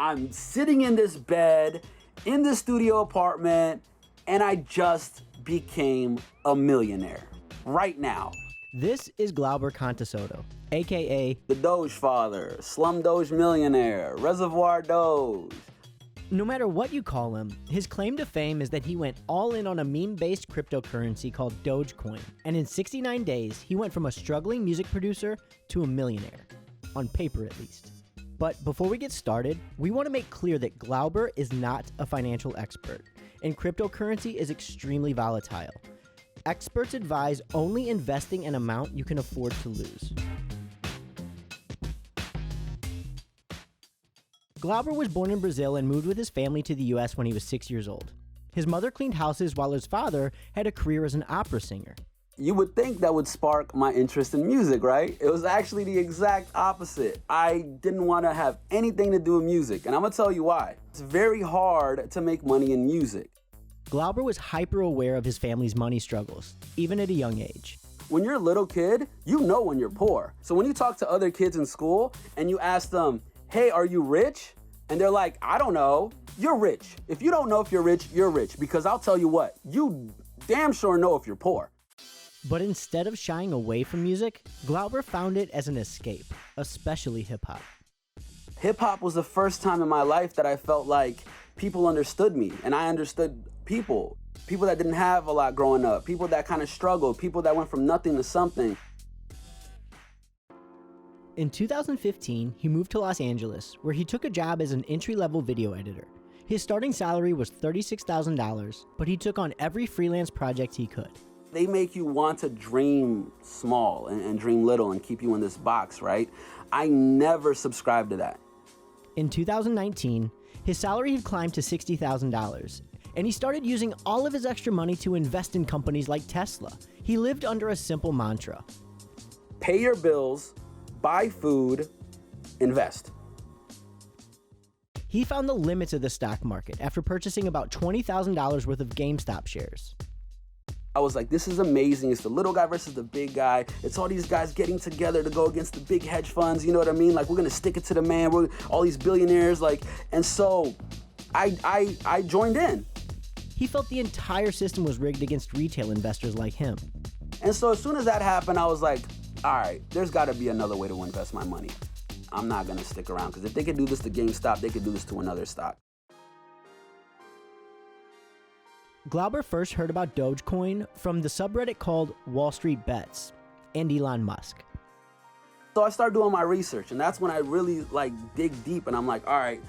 I'm sitting in this bed, in the studio apartment, and I just became a millionaire. Right now. This is Glauber Contessoto, aka the Doge Father, Slum Doge Millionaire, Reservoir Doge. No matter what you call him, his claim to fame is that he went all in on a meme-based cryptocurrency called Dogecoin, and in 69 days, he went from a struggling music producer to a millionaire. On paper, at least. But before we get started, we want to make clear that Glauber is not a financial expert, and cryptocurrency is extremely volatile. Experts advise only investing an amount you can afford to lose. Glauber was born in Brazil and moved with his family to the US when he was 6 years old. His mother cleaned houses while his father had a career as an opera singer. You would think that would spark my interest in music, right? It was actually the exact opposite. I didn't want to have anything to do with music, and I'm gonna tell you why. It's very hard to make money in music. Glauber was hyper aware of his family's money struggles, even at a young age. When you're a little kid, you know when you're poor. So when you talk to other kids in school and you ask them, hey, are you rich? And they're like, I don't know. You're rich. If you don't know if you're rich, because I'll tell you what, you damn sure know if you're poor. But instead of shying away from music, Glauber found it as an escape, especially hip-hop. Hip-hop was the first time in my life that I felt like people understood me, and I understood people that didn't have a lot growing up, people that kind of struggled, people that went from nothing to something. In 2015, he moved to Los Angeles, where he took a job as an entry-level video editor. His starting salary was $36,000, but he took on every freelance project he could. They make you want to dream small and dream little and keep you in this box, right? I never subscribed to that. In 2019, his salary had climbed to $60,000, and he started using all of his extra money to invest in companies like Tesla. He lived under a simple mantra. Pay your bills, buy food, invest. He found the limits of the stock market after purchasing about $20,000 worth of GameStop shares. I was like, this is amazing. It's the little guy versus the big guy. It's all these guys getting together to go against the big hedge funds. You know what I mean? Like, we're gonna stick it to the man. We're all these billionaires. Like, and so I joined in. He felt the entire system was rigged against retail investors like him. And so as soon as that happened, I was like, all right, there's gotta be another way to invest my money. I'm not gonna stick around, because if they could do this to GameStop, they could do this to another stock. Glauber first heard about Dogecoin from the subreddit called Wall Street Bets and Elon Musk. So I started doing my research, and that's when I really dig deep, and I'm like, all right,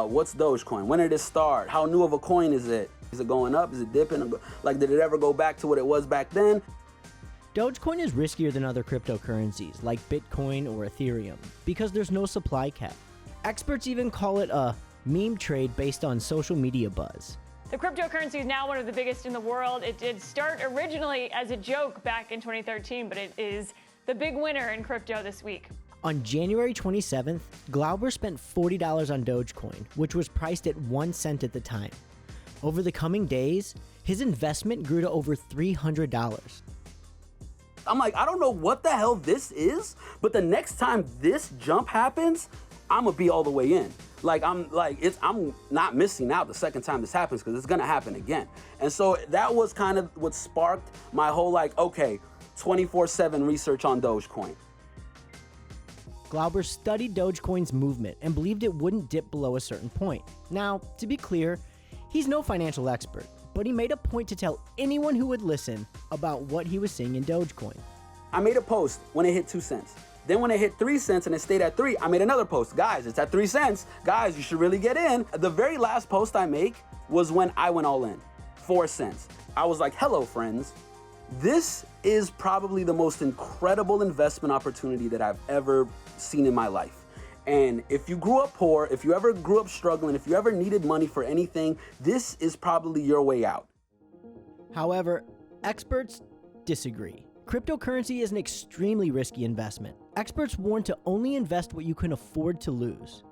what's Dogecoin? When did it start? How new of a coin is it? Is it going up? Is it dipping? Like, did it ever go back to what it was back then? Dogecoin is riskier than other cryptocurrencies like Bitcoin or Ethereum because there's no supply cap. Experts even call it a meme trade based on social media buzz. The cryptocurrency is now one of the biggest in the world. It did start originally as a joke back in 2013, but it is the big winner in crypto this week. On January 27th, Glauber spent $40 on Dogecoin, which was priced at 1 cent at the time. Over the coming days, his investment grew to over $300. I'm like, I don't know what the hell this is, but the next time this jump happens, I'm gonna be all the way in. I'm not missing out the second time this happens, because it's gonna happen again. And so that was kind of what sparked my whole 24/7 research on Dogecoin. Glauber studied Dogecoin's movement and believed it wouldn't dip below a certain point. Now, to be clear, he's no financial expert, but he made a point to tell anyone who would listen about what he was seeing in Dogecoin. I made a post when it hit 2 cents. Then when it hit 3 cents and it stayed at 3, I made another post. Guys, it's at 3 cents. Guys, you should really get in. The very last post I make was when I went all in, 4 cents. I was like, hello, friends. This is probably the most incredible investment opportunity that I've ever seen in my life. And if you grew up poor, if you ever grew up struggling, if you ever needed money for anything, this is probably your way out. However, experts disagree. Cryptocurrency is an extremely risky investment. Experts warn to only invest what you can afford to lose.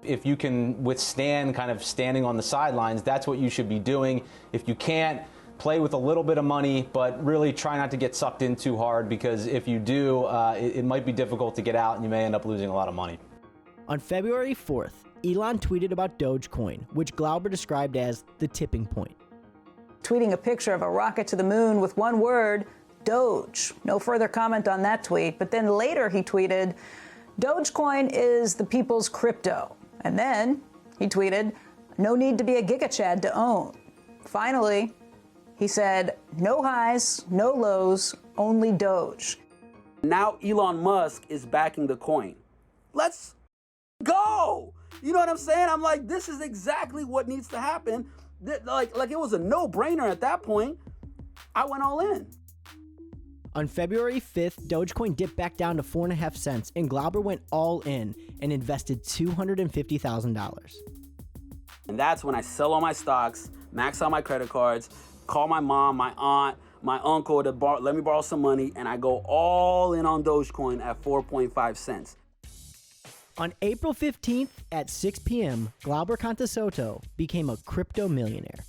If you can withstand kind of standing on the sidelines, that's what you should be doing. If you can't, play with a little bit of money, but really try not to get sucked in too hard, because if you do, it might be difficult to get out and you may end up losing a lot of money. On February 4th, Elon tweeted about Dogecoin, which Glauber described as the tipping point. Tweeting a picture of a rocket to the moon with one word, Doge. No further comment on that tweet, but then later he tweeted, Dogecoin is the people's crypto. And then he tweeted, no need to be a gigachad to own. Finally, he said, no highs, no lows, only Doge. Now Elon Musk is backing the coin. Let's go! You know what I'm saying? I'm like, this is exactly what needs to happen. Like it was a no-brainer at that point. I went all in. On February 5th, Dogecoin dipped back down to 4.5 cents, and Glauber went all in and invested $250,000. And that's when I sell all my stocks, max out my credit cards, call my mom, my aunt, my uncle to let me borrow some money, and I go all in on Dogecoin at 4.5 cents. On April 15th at 6 p.m., Glauber Contessoto became a crypto millionaire.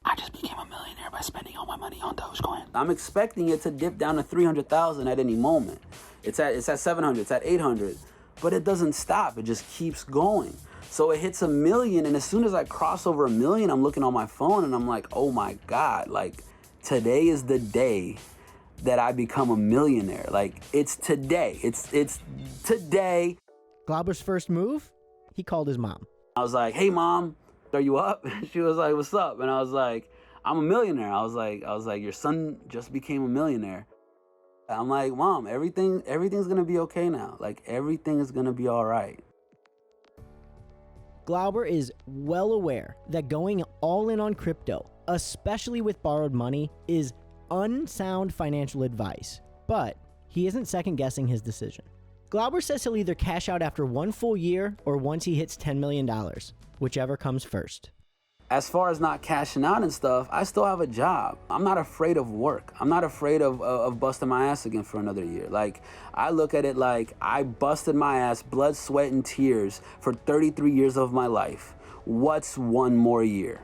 I just became a millionaire by spending all my money on Dogecoin. I'm expecting it to dip down to 300,000 at any moment. It's at 700, it's at 800, but it doesn't stop. It just keeps going. So it hits 1 million, and as soon as I cross over 1 million, I'm looking on my phone and I'm like, oh my God, like today is the day that I become a millionaire. Like it's today, it's today. Glauber's first move? He called his mom. I was like, hey mom, are you up? She was like, what's up? And I was like, I'm a millionaire. I was like, your son just became a millionaire. I'm like, mom, everything's gonna be okay now. Like everything is gonna be all right. Glauber is well aware that going all in on crypto, especially with borrowed money, is unsound financial advice, but he isn't second guessing his decision. Glauber says he'll either cash out after 1 full year or once he hits $10 million, whichever comes first. As far as not cashing out and stuff, I still have a job. I'm not afraid of work. I'm not afraid of busting my ass again for another year. Like, I look at it like I busted my ass, blood, sweat, and tears for 33 years of my life. What's one more year?